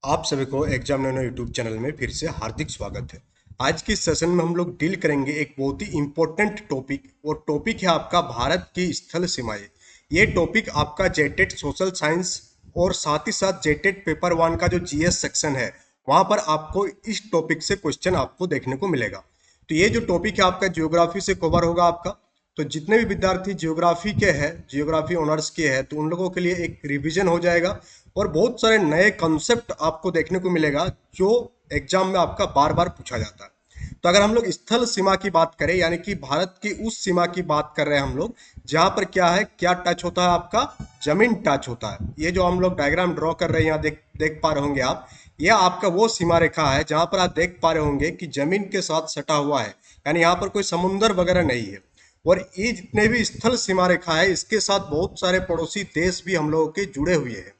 आप सभी को एग्जाम नैनो यूट्यूब चैनल में फिर से हार्दिक स्वागत है। आज की सेशन में हम लोग डील करेंगे एक बहुत ही इंपॉर्टेंट टॉपिक। और टॉपिक है आपका भारत की स्थल सीमाएं। ये टॉपिक आपका जेटेट सोशल साइंस और साथ ही साथ जेटेट पेपर वन का जो जीएस सेक्शन है वहां पर आपको इस टॉपिक से क्वेश्चन आपको देखने को मिलेगा। तो ये जो टॉपिक है आपका जियोग्राफी से कवर होगा आपका। तो जितने भी विद्यार्थी जियोग्राफी के हैं, जियोग्राफी ऑनर्स के हैं, तो उन लोगों के लिए एक रिवीजन हो जाएगा और बहुत सारे नए कॉन्सेप्ट आपको देखने को मिलेगा जो एग्जाम में आपका बार बार पूछा जाता है। तो अगर हम लोग स्थल सीमा की बात करें, यानी कि भारत की उस सीमा की बात कर रहे हैं हम लोग जहां पर क्या है, क्या टच होता है, आपका जमीन टच होता है। ये जो हम लोग डायग्राम ड्रॉ कर रहे हैं यहाँ देख देख पा रहे होंगे आप, ये आपका वो सीमा रेखा है जहां पर आप देख पा रहे होंगे कि जमीन के साथ सटा हुआ है, यानी यहाँ पर कोई समुंदर वगैरह नहीं है। और ये जितने भी स्थल सीमा रेखा है इसके साथ बहुत सारे पड़ोसी देश भी हम लोगों के जुड़े हुए हैं।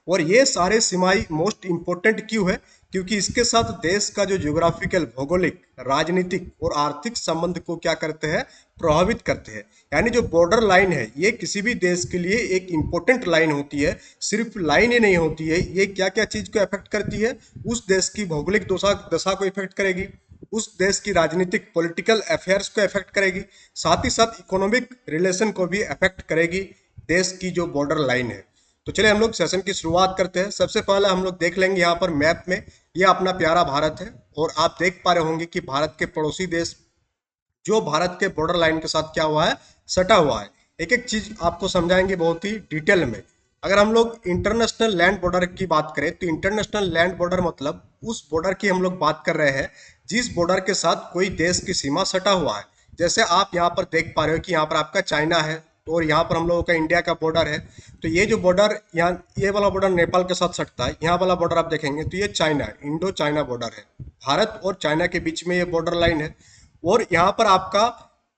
और ये सारे सीमाई मोस्ट इंपॉर्टेंट क्यों है? क्योंकि इसके साथ देश का जो ज्योग्राफिकल, भौगोलिक, राजनीतिक और आर्थिक संबंध को क्या करते हैं, प्रभावित करते हैं। यानी जो बॉर्डर लाइन है ये किसी भी देश के लिए एक इंपॉर्टेंट लाइन होती है। सिर्फ लाइन ही नहीं होती है, ये क्या क्या चीज को अफेक्ट करती है, उस देश की भौगोलिक दशा दशा को इफेक्ट करेगी, उस देश की राजनीतिक पॉलिटिकल अफेयर्स को अफेक्ट करेगी, साथ ही साथ इकोनॉमिक रिलेशन को भी अफेक्ट करेगी देश की जो बॉर्डर लाइन है। तो चलिए हम लोग सेशन की शुरुआत करते हैं। सबसे पहले हम लोग देख लेंगे यहाँ पर मैप में, ये अपना प्यारा भारत है और आप देख पा रहे होंगे कि भारत के पड़ोसी देश जो भारत के बॉर्डर लाइन के साथ क्या हुआ है, सटा हुआ है। एक एक चीज आपको समझाएंगे बहुत ही डिटेल में। अगर हम लोग इंटरनेशनल लैंड बॉर्डर की बात करें तो इंटरनेशनल लैंड बॉर्डर मतलब उस बॉर्डर की हम लोग बात कर रहे हैं जिस बॉर्डर के साथ कोई देश की सीमा सटा हुआ है। जैसे आप यहाँ पर देख पा रहे हो कि यहाँ पर आपका चाइना है और यहाँ पर हम लोगों का इंडिया का बॉर्डर है। तो ये जो बॉर्डर, यहाँ ये वाला बॉर्डर नेपाल के साथ सटता है, यहाँ वाला बॉर्डर आप देखेंगे तो ये चाइना है, इंडो चाइना बॉर्डर है। भारत और चाइना के बीच में ये बॉर्डर लाइन है। और यहाँ पर आपका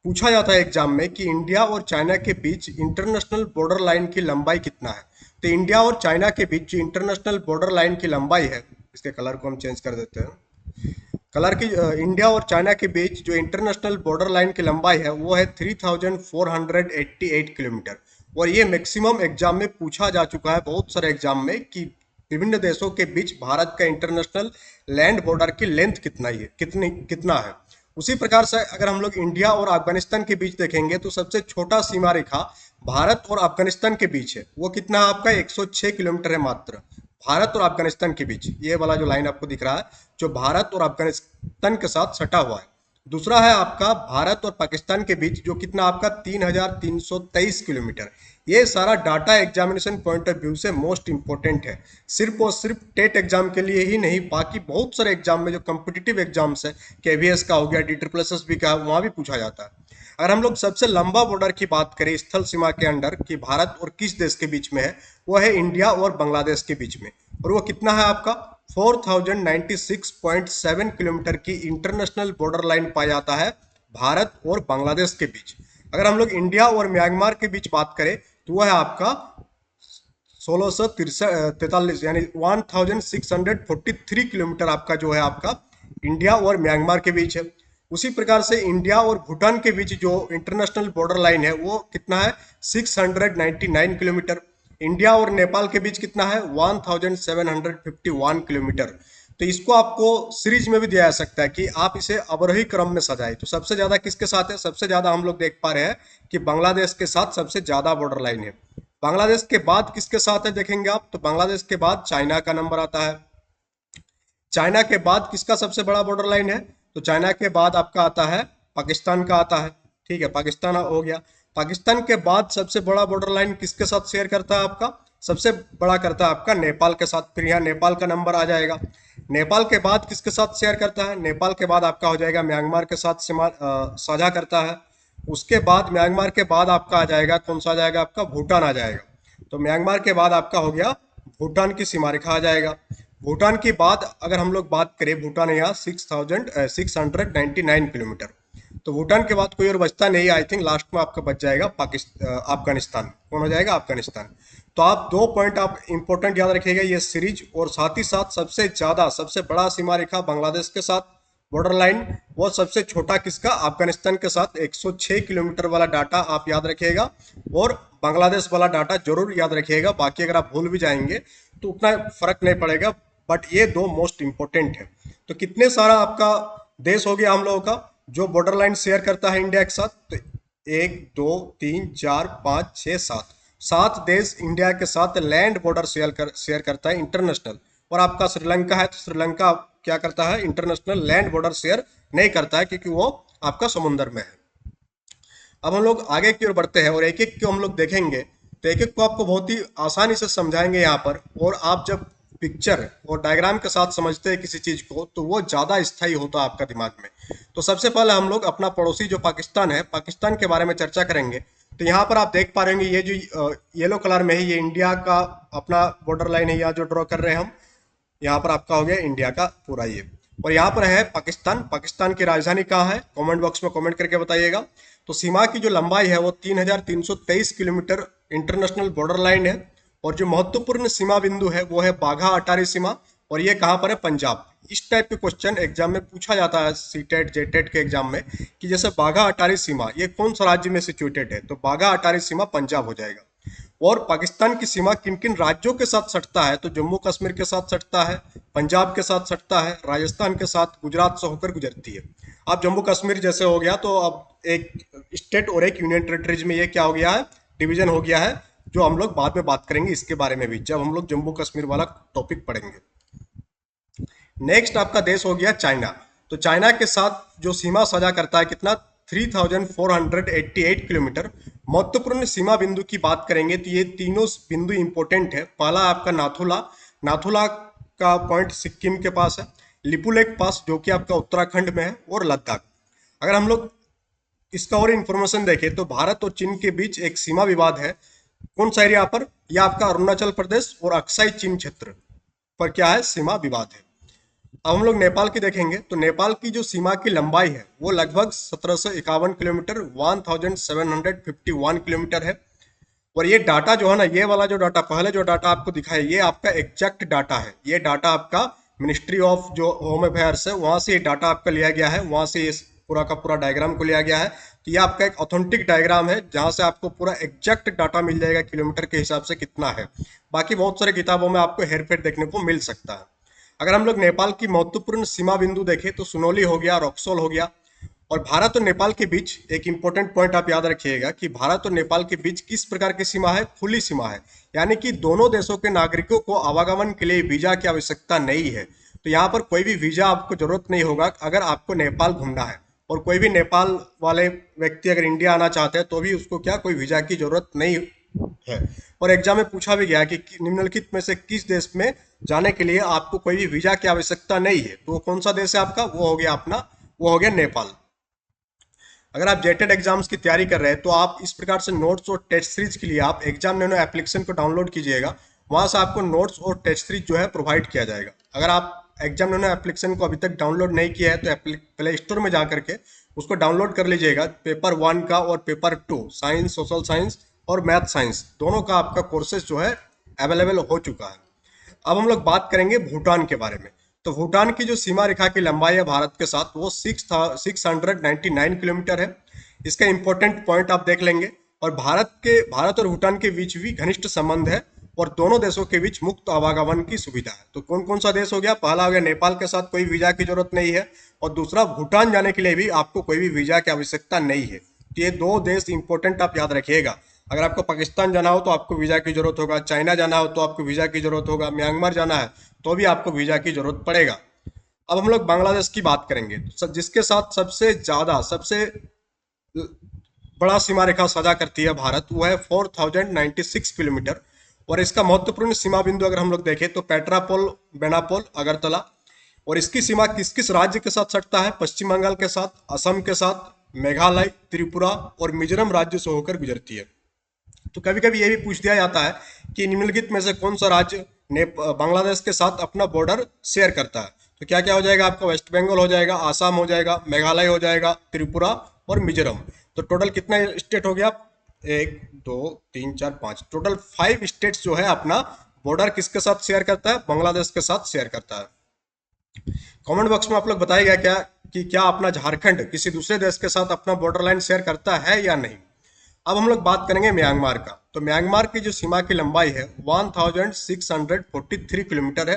पूछा जाता है एग्जाम में कि इंडिया और चाइना के बीच इंटरनेशनल बॉर्डर लाइन की लंबाई कितना है। तो इंडिया और चाइना के बीच जो इंटरनेशनल बॉर्डर लाइन की लंबाई है, इसके कलर को हम चेंज कर देते हैं। कलर की इंडिया और चाइना के बीच जो इंटरनेशनल बॉर्डर लाइन की लंबाई है वो है 3488 किलोमीटर। और ये मैक्सिमम एग्जाम में पूछा जा चुका है बहुत सारे एग्जाम में कि विभिन्न देशों के बीच भारत का इंटरनेशनल लैंड बॉर्डर की लेंथ कितना ही है, कितना है। उसी प्रकार से अगर हम लोग इंडिया और अफगानिस्तान के बीच देखेंगे तो सबसे छोटा सीमा रेखा भारत और अफगानिस्तान के बीच है, वो कितना है आपका 106 किलोमीटर है मात्र। भारत और अफगानिस्तान के बीच ये वाला जो लाइन आपको दिख रहा है जो भारत और अफगानिस्तान के साथ सटा हुआ है। दूसरा है आपका भारत और पाकिस्तान के बीच जो कितना आपका 3323 किलोमीटर। ये सारा data examination point of view से मोस्ट इंपॉर्टेंट है, सिर्फ और सिर्फ टेट एग्जाम के लिए ही नहीं, बाकी बहुत सारे एग्जाम में जो कॉम्पिटिटिव एग्जाम्स है, केवीएस का हो गया, DSSB का, वहां भी पूछा जाता है। अगर हम लोग सबसे लंबा बॉर्डर की बात करें स्थल सीमा के अंडर कि भारत और किस देश के बीच में है, वो है इंडिया और बांग्लादेश के बीच में। और वो कितना है आपका 4096.7 किलोमीटर की इंटरनेशनल बॉर्डर लाइन पाया जाता है भारत और बांग्लादेश के बीच। अगर हम लोग इंडिया और म्यांमार के बीच बात करें तो वह है आपका 1643 यानी 1643 किलोमीटर आपका जो है आपका इंडिया और म्यांमार के बीच है। उसी प्रकार से इंडिया और भूटान के बीच जो इंटरनेशनल बॉर्डर लाइन है वो कितना है 699 किलोमीटर। इंडिया और नेपाल के बीच कितना है 1751 किलोमीटर। तो इसको आपको सीरीज में भी दिया जा सकता है कि आप इसे अवरोही क्रम में सजाए। तो सबसे ज्यादा किसके साथ है, सबसे ज्यादा हम लोग देख पा रहे हैं कि बांग्लादेश के साथ सबसे ज्यादा बॉर्डर लाइन है। बांग्लादेश के बाद किसके साथ है देखेंगे आप, तो बांग्लादेश के बाद चाइना का नंबर आता है। चाइना के बाद किसका सबसे बड़ा बॉर्डर लाइन है, तो चाइना के बाद आपका आता है पाकिस्तान का आता है। ठीक है, पाकिस्तान हो गया। पाकिस्तान के बाद सबसे बड़ा बॉर्डर लाइन किसके साथ शेयर करता है आपका, सबसे बड़ा करता है आपका नेपाल के साथ। फिर यहाँ नेपाल का नंबर आ जाएगा। नेपाल के बाद किसके साथ शेयर करता है, नेपाल के बाद आपका हो जाएगा म्यांमार के साथ साझा करता है। उसके बाद म्यांमार के बाद आपका आ जाएगा, कौन सा आ जाएगा आपका, भूटान आ जाएगा। तो म्यांमार के बाद आपका हो गया भूटान की सीमा रेखा आ जाएगा। भूटान की बात अगर हम लोग बात करें, भूटान है यहाँ 6699 किलोमीटर। तो भूटान के बाद कोई और बचता नहीं, आई थिंक लास्ट में आपका बच जाएगा अफगानिस्तान। कौन हो जाएगा, अफगानिस्तान। तो आप दो पॉइंट आप इंपॉर्टेंट याद रखिएगा ये सीरीज, और साथ ही साथ सबसे ज्यादा सबसे बड़ा सीमा रेखा बांग्लादेश के साथ बॉर्डर लाइन, वो सबसे छोटा किसका, अफगानिस्तान के साथ 106 किलोमीटर वाला डाटा आप याद रखिएगा। और बांग्लादेश वाला डाटा जरूर याद रखिएगा, बाकी अगर आप भूल भी जाएंगे तो उतना फर्क नहीं पड़ेगा। बट ये दो मोस्ट इंपॉर्टेंट है। तो कितने सारा आपका देश हो गया हम लोगों का जो बॉर्डर लाइन शेयर करता है इंडिया के साथ? तो 1 2 3 4 5 6 7 7 देश इंडिया के साथ लैंड बॉर्डर शेयर करता है इंटरनेशनल। और आपका श्रीलंका है तो श्रीलंका क्या करता है? इंटरनेशनल लैंड बॉर्डर शेयर नहीं करता है क्योंकि वो आपका समुद्र में है। अब हम लोग आगे की ओर बढ़ते हैं और एक एक को हम लोग देखेंगे। तो एक एक को आपको बहुत ही आसानी से समझाएंगे यहाँ पर। और आप जब पिक्चर और डायग्राम के साथ समझते हैं किसी चीज को तो वो ज्यादा स्थायी होता है आपका दिमाग में। तो सबसे पहले हम लोग अपना पड़ोसी जो पाकिस्तान है, पाकिस्तान के बारे में चर्चा करेंगे। तो यहाँ पर आप देख पा रहे होंगे ये जो येलो कलर में है ये इंडिया का अपना बॉर्डर लाइन है, यहाँ जो ड्रॉ कर रहे हैं हम। यहाँ पर आपका हो गया इंडिया का पूरा ये। और यहाँ पर है पाकिस्तान। पाकिस्तान की राजधानी कहाँ है? कमेंट बॉक्स में कमेंट करके बताइएगा। तो सीमा की जो लंबाई है वो 3,323 किलोमीटर इंटरनेशनल बॉर्डर लाइन है। और जो महत्वपूर्ण सीमा बिंदु है वो है बाघा अटारी सीमा। और ये कहाँ पर है? पंजाब। इस टाइप के क्वेश्चन एग्जाम में पूछा जाता है सीटेट जेटेट के एग्जाम में कि जैसे बाघा अटारी सीमा ये कौन सा राज्य में सिचुएटेड है? तो बाघा अटारी सीमा पंजाब हो जाएगा। और पाकिस्तान की सीमा किन किन राज्यों के साथ सटता है? तो जम्मू कश्मीर के साथ सटता है, पंजाब के साथ सटता है, राजस्थान के साथ, गुजरात से होकर गुजरती है। अब जम्मू कश्मीर जैसे हो गया तो अब एक स्टेट और एक यूनियन टेरिटरीज में ये क्या हो गया है? डिवीजन हो गया है, जो हम लोग बाद में बात करेंगे इसके बारे में भी जब हम लोग जम्मू कश्मीर वाला टॉपिक पढ़ेंगे। नेक्स्ट आपका देश हो गया चाइना। तो चाइना के साथ जो सीमा साझा करता है कितना? 3,488 किलोमीटर। महत्वपूर्ण सीमा बिंदु की बात करेंगे तो ये तीनों बिंदु इंपॉर्टेंट है। पहला आपका नाथुला। नाथुला का पॉइंट सिक्किम के पास है। लिपुलेक पास जो कि आपका उत्तराखंड में है, और लद्दाख। अगर हम लोग इसका और इन्फॉर्मेशन देखें तो भारत और चीन के बीच एक सीमा विवाद है। कौन सा एरिया पर? यह आपका अरुणाचल प्रदेश और अक्साई चीन क्षेत्र पर क्या है? सीमा विवाद है। अब हम लोग नेपाल की देखेंगे। तो नेपाल की जो सीमा की लंबाई है वो लगभग 1751 किलोमीटर 1751 किलोमीटर है। और ये डाटा जो है ना, ये वाला जो डाटा पहले जो डाटा आपको दिखाया ये आपका एग्जैक्ट डाटा है। ये डाटा आपका मिनिस्ट्री ऑफ जो होम अफेयर्स है वहां से ये डाटा आपका लिया गया है, वहां से ये पूरा का पूरा डायग्राम को लिया गया है। तो ये आपका एक ऑथेंटिक डायग्राम है जहां से आपको पूरा एग्जैक्ट डाटा मिल जाएगा किलोमीटर के हिसाब से कितना है। बाकी बहुत सारे किताबों में आपको हेरफेर देखने को मिल सकता है। अगर हम लोग नेपाल की महत्वपूर्ण सीमा बिंदु देखें तो सुनोली हो गया, रक्सौल हो गया। और भारत और नेपाल के बीच एक इंपॉर्टेंट पॉइंट आप याद रखिएगा कि भारत और नेपाल के बीच किस प्रकार की सीमा है? खुली सीमा है। यानी कि दोनों देशों के नागरिकों को आवागमन के लिए वीजा की आवश्यकता नहीं है। तो यहाँ पर कोई भी वीजा आपको जरूरत नहीं होगा अगर आपको नेपाल घूमना है। और कोई भी नेपाल वाले व्यक्ति अगर इंडिया आना चाहते हैं तो भी उसको क्या कोई वीजा की जरूरत नहीं है। और एग्जाम में पूछा भी गया कि निम्नलिखित में से किस देश में जाने के लिए आपको कोई भी वीजा की आवश्यकता नहीं है? तो कौन सा देश है आपका? वो हो गया अपना, वो हो गया नेपाल। अगर आप जेटेड एग्जाम्स की तैयारी कर रहे हैं तो आप इस प्रकार से नोट्स और टेस्ट सीरीज के लिए आप एग्जाम नैनो एप्लीकेशन को डाउनलोड कीजिएगा। वहां से आपको नोट्स और टेस्ट सीरीज जो है प्रोवाइड किया जाएगा। अगर आप एग्जाम नैनो एप्लीकेशन को अभी तक डाउनलोड नहीं किया है तो प्ले स्टोर में जा करके उसको डाउनलोड कर लीजिएगा। पेपर 1 का और पेपर 2 साइंस, सोशल साइंस और मैथ साइंस दोनों का आपका कोर्सेज जो है अवेलेबल हो चुका है। अब हम लोग बात करेंगे भूटान के बारे में। तो भूटान की जो सीमा रेखा की लंबाई है भारत के साथ वो 699 किलोमीटर है। इसका इंपॉर्टेंट पॉइंट आप देख लेंगे। और भारत और भूटान के बीच भी घनिष्ठ संबंध है और दोनों देशों के बीच मुक्त आवागमन की सुविधा है। तो कौन कौन सा देश हो गया? पहला हो गया नेपाल के साथ कोई वीजा की जरूरत नहीं है। और दूसरा भूटान जाने के लिए भी आपको कोई भी वीजा की आवश्यकता नहीं है। तो ये दो देश इंपॉर्टेंट आप याद रखिएगा। अगर आपको पाकिस्तान जाना हो तो आपको वीजा की जरूरत होगा, चाइना जाना हो तो आपको वीजा की जरूरत होगा, म्यांमार जाना है तो भी आपको वीजा की जरूरत पड़ेगा। अब हम लोग बांग्लादेश की बात करेंगे जिसके साथ सबसे बड़ा सीमा रेखा साझा करती है भारत, वो है 4096 किलोमीटर। और इसका महत्वपूर्ण सीमा बिंदु अगर हम लोग देखें तो पेट्रापोल, बेनापोल, अगरतला। और इसकी सीमा किस किस राज्य के साथ सटता है? पश्चिम बंगाल के साथ, असम के साथ, मेघालय, त्रिपुरा और मिजोरम राज्य से होकर गुजरती है। तो कभी कभी ये भी पूछ दिया जाता है कि निम्नलिखित में से कौन सा राज्य बांग्लादेश के साथ अपना बॉर्डर शेयर करता है? तो क्या क्या हो जाएगा आपका? वेस्ट बंगाल हो जाएगा, आसाम हो जाएगा, मेघालय हो जाएगा, त्रिपुरा और मिजोरम। तो टोटल कितना स्टेट हो गया? 1 2 3 4 5, टोटल 5 स्टेट्स जो है अपना बॉर्डर किसके साथ शेयर करता है? बांग्लादेश के साथ शेयर करता है। कमेंट बॉक्स में आप लोग बताइएगा क्या अपना झारखंड किसी दूसरे देश के साथ अपना बॉर्डर लाइन शेयर करता है या नहीं। अब हम लोग बात करेंगे म्यांमार का। तो म्यांमार की जो सीमा की लंबाई है 1643 किलोमीटर है।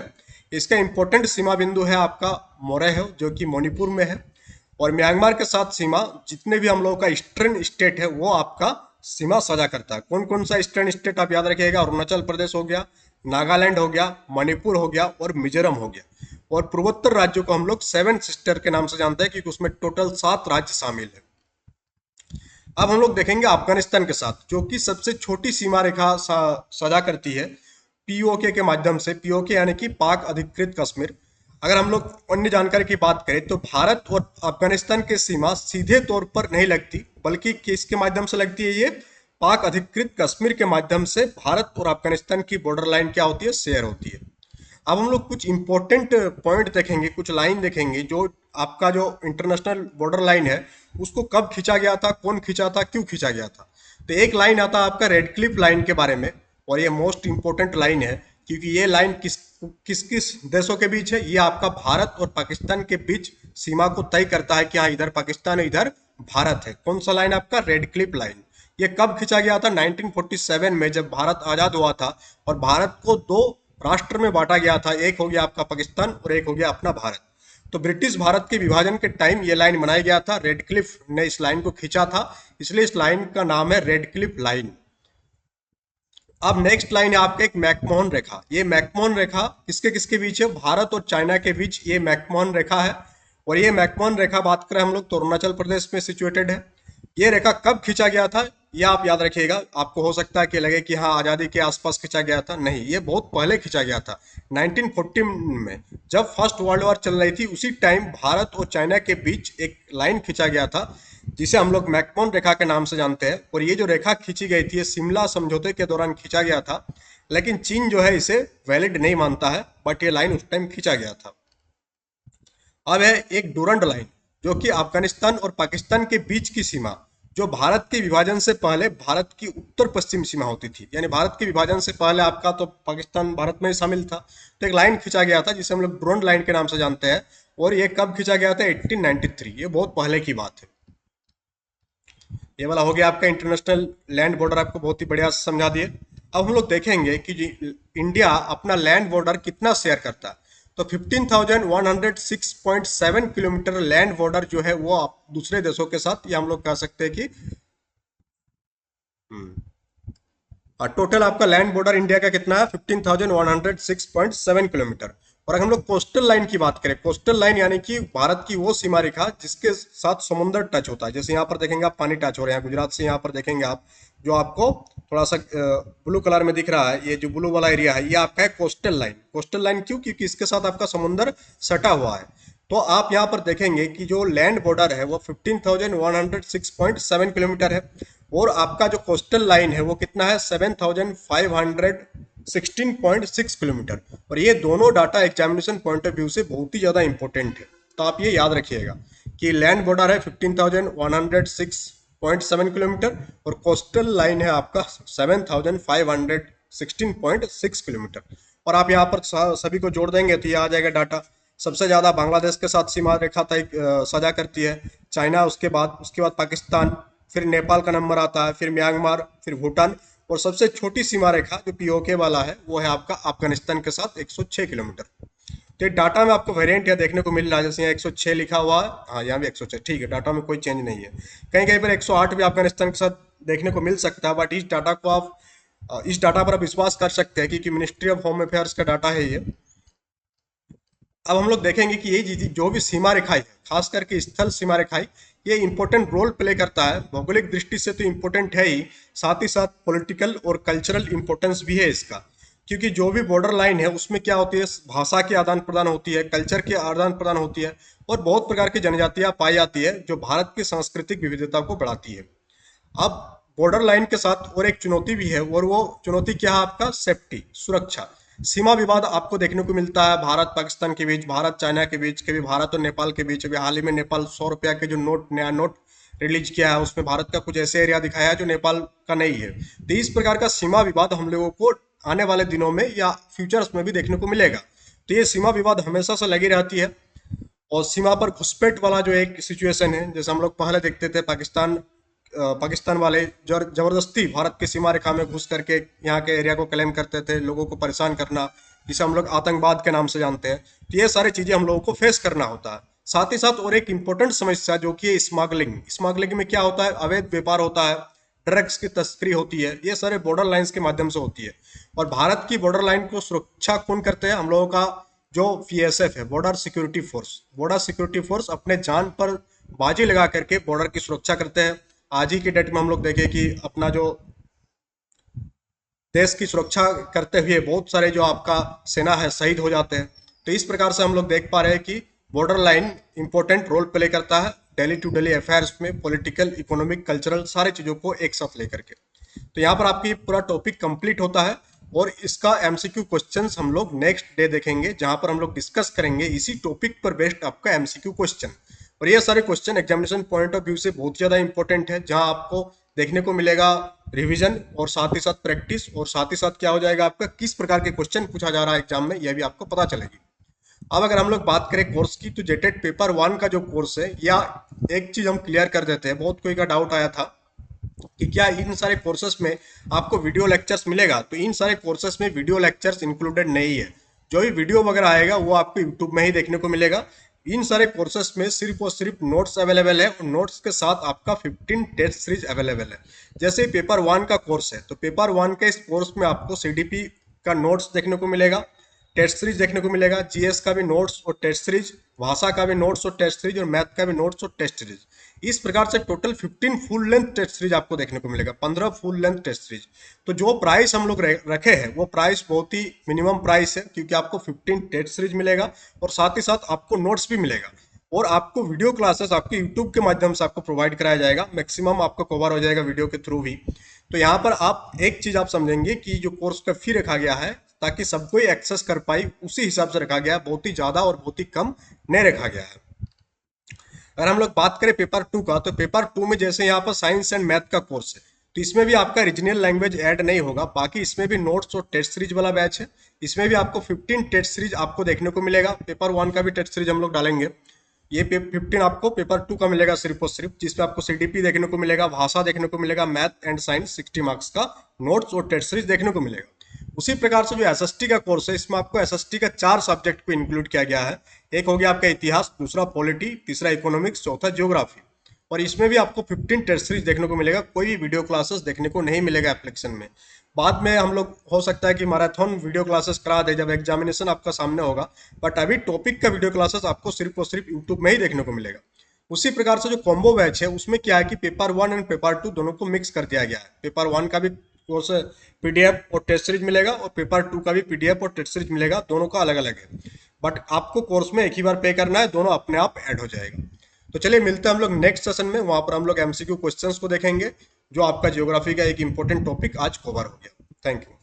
इसका इंपॉर्टेंट सीमा बिंदु है आपका मोरेह, जो कि मणिपुर में है। और म्यांमार के साथ सीमा जितने भी हम लोगों का ईस्टर्न स्टेट है वो आपका सीमा साझा करता है। कौन कौन सा ईस्टर्न स्टेट आप याद रखिएगा, अरुणाचल प्रदेश हो गया, नागालैंड हो गया, मणिपुर हो गया और मिजोरम हो गया। और पूर्वोत्तर राज्यों को हम लोग सेवन सिस्टर के नाम से जानते हैं, क्योंकि उसमें टोटल 7 राज्य शामिल है। अब हम लोग देखेंगे अफगानिस्तान के साथ, जो कि सबसे छोटी सीमा रेखा साझा करती है पीओके के माध्यम से। पीओके यानी कि पाक अधिकृत कश्मीर। अगर हम लोग अन्य जानकारी की बात करें तो भारत और अफगानिस्तान की सीमा सीधे तौर पर नहीं लगती, बल्कि किसके माध्यम से लगती है, ये पाक अधिकृत कश्मीर के माध्यम से भारत और अफगानिस्तान की बॉर्डर लाइन क्या होती है, शेयर होती है। अब हम लोग कुछ इंपॉर्टेंट पॉइंट देखेंगे, कुछ लाइन देखेंगे, जो आपका जो इंटरनेशनल बॉर्डर लाइन है उसको कब खींचा गया था, कौन खींचा था, क्यों खींचा गया था। तो एक लाइन आता है आपका रेड क्लिफ लाइन के बारे में, और ये मोस्ट इंपॉर्टेंट लाइन है, क्योंकि ये लाइन किस किस किस देशों के बीच है, ये आपका भारत और पाकिस्तान के बीच सीमा को तय करता है कि हाँ इधर पाकिस्तान है इधर भारत है। कौन सा लाइन आपका, रेड क्लिफ लाइन। ये कब खींचा गया था, 1947 में, जब भारत आजाद हुआ था और भारत को 2 राष्ट्र में बांटा गया था। एक हो गया आपका पाकिस्तान और एक हो गया अपना भारत। तो ब्रिटिश भारत के विभाजन के टाइम ये लाइन बनाया गया था, रेड क्लिफ ने इस लाइन को खींचा था, इसलिए इस लाइन का नाम है रेड क्लिफ लाइन। अब नेक्स्ट लाइन है आपका एक मैकमोहन रेखा। ये मैकमोहन रेखा किसके किसके बीच है, भारत और चाइना के बीच ये मैकमोहन रेखा है। और ये मैकमोहन रेखा बात करें हम लोग तो अरुणाचल प्रदेश में सिचुएटेड है। ये रेखा कब खींचा गया था, ये आप याद रखिएगा। आपको हो सकता है कि लगे कि हाँ आज़ादी के आसपास खींचा गया था, नहीं, ये बहुत पहले खींचा गया था। 1940 में जब फर्स्ट वर्ल्ड वॉर चल रही थी, उसी टाइम भारत और चाइना के बीच एक लाइन खींचा गया था, जिसे हम लोग मैकमोहन रेखा के नाम से जानते हैं। और ये जो रेखा खींची गई थी, ये शिमला समझौते के दौरान खींचा गया था, लेकिन चीन जो है इसे वैलिड नहीं मानता है, बट ये लाइन उस टाइम खींचा गया था। अब है एक डूरंड लाइन, जो कि अफगानिस्तान और पाकिस्तान के बीच की सीमा, जो भारत के विभाजन से पहले भारत की उत्तर पश्चिम सीमा होती थी। यानी भारत के विभाजन से पहले आपका तो पाकिस्तान भारत में ही शामिल था, तो एक लाइन खींचा गया था जिसे हम लोग डूरंड लाइन के नाम से जानते हैं। और ये कब खींचा गया था, 1893। ये बहुत पहले की बात है। ये वाला हो गया आपका इंटरनेशनल लैंड बॉर्डर, आपको बहुत ही बढ़िया से समझा दिए। अब हम लोग देखेंगे कि इंडिया अपना लैंड बॉर्डर कितना शेयर करता है। तो 15,106.7 किलोमीटर लैंड बॉर्डर जो है वो आप दूसरे देशों के साथ, ये हम लोग कह सकते हैं कि टोटल आपका लैंड बॉर्डर इंडिया का कितना है, 15,106.7 किलोमीटर। और अगर हम लोग कोस्टल लाइन की बात करें, कोस्टल लाइन यानी कि भारत की वो सीमा रेखा जिसके साथ समुद्र टच होता है। जैसे यहाँ पर देखेंगे आप पानी टच हो रहे हैं, गुजरात से यहाँ पर देखेंगे आप, जो आपको थोड़ा सा ब्लू कलर में दिख रहा है, ये जो ब्लू वाला एरिया है, ये आपका है कोस्टल लाइन। कोस्टल लाइन क्यों, क्योंकि इसके साथ आपका समुद्र सटा हुआ है। तो आप यहाँ पर देखेंगे कि जो लैंड बॉर्डर है वो 15,106.7 किलोमीटर है, और आपका जो कोस्टल लाइन है वो कितना है, 7,516.6 किलोमीटर। और ये दोनों data examination point of view से बहुत ही ज़्यादा इंपॉर्टेंट है, तो आप ये याद रखिएगा कि लैंड बॉर्डर है 15,106.7 किलोमीटर और कोस्टल लाइन है आपका 7,516.6 किलोमीटर। और आप यहाँ पर सभी को जोड़ देंगे तो ये आ जाएगा डाटा। सबसे ज़्यादा बांग्लादेश के साथ सीमा रेखा तय साझा करती है चाइना, उसके बाद पाकिस्तान, फिर नेपाल का नंबर आता है, फिर म्यांमार, फिर भूटान। और सबसे छोटी सीमा रेखा जो पीओके वाला है वो है आपका अफगानिस्तान के साथ 106 किलोमीटर। तो डाटा में आपको वेरिएंट यहाँ देखने को मिल रहा है, जैसे यहाँ 106 लिखा हुआ है, हाँ यहाँ भी 106, ठीक है, डाटा में कोई चेंज नहीं है। कहीं कहीं पर 108 भी अफगानिस्तान के साथ देखने को मिल सकता है, बट इस डाटा को आप इस डाटा पर आप विश्वास कर सकते हैं क्योंकि मिनिस्ट्री ऑफ होम अफेयर्स का डाटा है ये। अब हम लोग देखेंगे कि ये जो भी सीमा रेखाएं है, खास करके स्थल सीमा रेखाएं, ये इंपॉर्टेंट रोल प्ले करता है। भौगोलिक दृष्टि से तो इंपॉर्टेंट है ही साथ पॉलिटिकल और कल्चरल इंपॉर्टेंस भी है इसका, क्योंकि जो भी बॉर्डर लाइन है उसमें क्या होती है, भाषा की आदान प्रदान होती है, कल्चर की आदान प्रदान होती है, और बहुत प्रकार की जनजातियां पाई जाती है जो भारत की सांस्कृतिक विविधता को बढ़ाती है। अब बॉर्डर लाइन के साथ और एक चुनौती भी है, और वो चुनौती क्या है आपका, सेफ्टी, सुरक्षा। सीमा विवाद आपको देखने को मिलता है भारत पाकिस्तान के बीच, भारत चाइना के बीच, कभी भारत और नेपाल के बीच। अभी हाल ही में नेपाल 100 रुपया के जो नया नोट रिलीज किया है उसमें भारत का कुछ ऐसे एरिया दिखाया है जो नेपाल का नहीं है। तो इस प्रकार का सीमा विवाद हम लोगों को आने वाले दिनों में या फ्यूचर्स में भी देखने को मिलेगा। तो ये सीमा विवाद हमेशा से लगी रहती है। और सीमा पर घुसपैठ वाला जो एक सिचुएशन है, जैसे हम लोग पहले देखते थे पाकिस्तान वाले जबरदस्ती भारत की सीमा रेखा में घुस करके यहाँ के एरिया को क्लेम करते थे, लोगों को परेशान करना, जिसे हम लोग आतंकवाद के नाम से जानते हैं। तो ये सारी चीजें हम लोगों को फेस करना होता है। साथ ही साथ और एक इम्पोर्टेंट समस्या जो कि है स्मगलिंग। स्मगलिंग में क्या होता है, अवैध व्यापार होता है, ड्रग्स की तस्करी होती है, ये सारे बॉर्डर लाइंस के माध्यम से होती है। और भारत की बॉर्डर लाइन को सुरक्षा कौन करते हैं, हम लोगों का जो बीएसएफ है, border security force. Border security force अपने जान पर बाजी लगा करके बॉर्डर की सुरक्षा करते हैं। आज ही के डेट में हम लोग देखें कि अपना जो देश की सुरक्षा करते हुए बहुत सारे जो आपका सेना है शहीद हो जाते हैं। तो इस प्रकार से हम लोग देख पा रहे हैं कि border line important role play करता है डेली टू डेली अफेयर्स में, पॉलिटिकल, इकोनॉमिक, कल्चरल सारी चीज़ों को एक साथ लेकर के। तो यहाँ पर आपकी पूरा टॉपिक कंप्लीट होता है और इसका एमसीक्यू क्वेश्चंस हम लोग नेक्स्ट डे देखेंगे, जहां पर हम लोग डिस्कस करेंगे इसी टॉपिक पर बेस्ड आपका एमसीक्यू क्वेश्चन। और ये सारे question examination point of view से बहुत ज़्यादा इंपॉर्टेंट है, जहां आपको देखने को मिलेगा रिवीजन और साथ ही साथ प्रैक्टिस, और साथ ही साथ क्या हो जाएगा आपका किस प्रकार के क्वेश्चन पूछा जा रहा है एग्जाम में, यह भी आपको पता चलेगी। अब अगर हम लोग बात करें कोर्स की, तो जेटेट पेपर 1 का जो कोर्स है, या एक चीज हम क्लियर कर देते हैं, बहुत कोई का डाउट आया था कि क्या इन सारे कोर्सेस में आपको वीडियो लेक्चर्स मिलेगा। तो इन सारे कोर्सेस में वीडियो लेक्चर्स इंक्लूडेड नहीं है। जो भी वीडियो वगैरह आएगा वो आपको यूट्यूब में ही देखने को मिलेगा। इन सारे कोर्सेस में सिर्फ और सिर्फ नोट्स अवेलेबल है, और नोट्स के साथ आपका 15 टेस्ट सीरीज अवेलेबल है। जैसे पेपर 1 का कोर्स है, तो पेपर 1 के इस कोर्स में आपको सीडीपी का नोट्स देखने को मिलेगा, टेस्ट सीरीज देखने को मिलेगा, जीएस का भी नोट्स और टेस्ट सीरीज, भाषा का भी नोट्स और टेस्ट सीरीज, और मैथ का भी नोट्स और टेस्ट सीरीज। इस प्रकार से total 15 full length test series आपको देखने को मिलेगा, 15 फुल लेंथ टेस्ट सीरीज। तो जो प्राइस हम लोग रखे हैं वो प्राइस बहुत ही मिनिमम प्राइस है, क्योंकि आपको 15 टेस्ट सीरीज मिलेगा और साथ ही साथ आपको नोट्स भी मिलेगा, और आपको वीडियो क्लासेस आपके यूट्यूब के माध्यम से आपको प्रोवाइड कराया जाएगा। मैक्सिमम आपको कवर हो जाएगा वीडियो के थ्रू भी। तो यहाँ पर आप एक चीज आप समझेंगे कि जो कोर्स का फी रखा गया है ताकि सब कोई एक्सेस कर पाए, उसी हिसाब से रखा गया है, बहुत ही ज्यादा और बहुत ही कम नहीं रखा गया है। अगर हम लोग बात करें पेपर 2 का, तो पेपर 2 में जैसे यहाँ पर साइंस एंड मैथ का कोर्स है, तो इसमें भी आपका रीजनल लैंग्वेज ऐड नहीं होगा। बाकी इसमें भी नोट्स और टेस्ट सीरीज वाला बैच है। इसमें भी आपको 15 टेस्ट सीरीज आपको देखने को मिलेगा। पेपर 1 का भी टेस्ट सीरीज हम लोग डालेंगे। ये 15 आपको पेपर 2 का मिलेगा सिर्फ और सिर्फ, जिसपे आपको सीडीपी देखने को मिलेगा, भाषा देखने को मिलेगा, मैथ एंड साइंस 60 मार्क्स का नोट्स और टेस्ट सीरीज देखने को मिलेगा। उसी प्रकार से जो एसएसटी का कोर्स है, इसमें आपको एसएसटी का 4 सब्जेक्ट को इंक्लूड किया गया है। एक हो गया आपका इतिहास, दूसरा पॉलिटी, तीसरा इकोनॉमिक्स, चौथा ज्योग्राफी। और इसमें भी आपको 15 टेस्ट सीरीज देखने को मिलेगा। कोई भी वीडियो क्लासेस देखने को नहीं मिलेगा एप्लीकेशन में। बाद में हम लोग हो सकता है कि मैराथन वीडियो क्लासेस करा दे जब एग्जामिनेशन आपका सामने होगा, बट अभी टॉपिक का वीडियो क्लासेस आपको सिर्फ और सिर्फ यूट्यूब में ही देखने को मिलेगा। उसी प्रकार से जो कॉम्बो बैच है उसमें क्या है कि पेपर 1 एंड पेपर 2 दोनों को मिक्स कर दिया गया है। पेपर 1 का भी कोर्स पीडीएफ और टेस्ट सीरीज मिलेगा, और पेपर 2 का भी पीडीएफ और टेस्ट सीरीज मिलेगा, दोनों का अलग अलग है। बट आपको कोर्स में एक ही बार पे करना है, दोनों अपने आप ऐड हो जाएगा। तो चलिए मिलते हैं हम लोग नेक्स्ट सेशन में, वहां पर हम लोग एमसीक्यू क्वेश्चंस को देखेंगे, जो आपका ज्योग्राफी का एक इंपॉर्टेंट टॉपिक आज कवर हो गया। Thank you.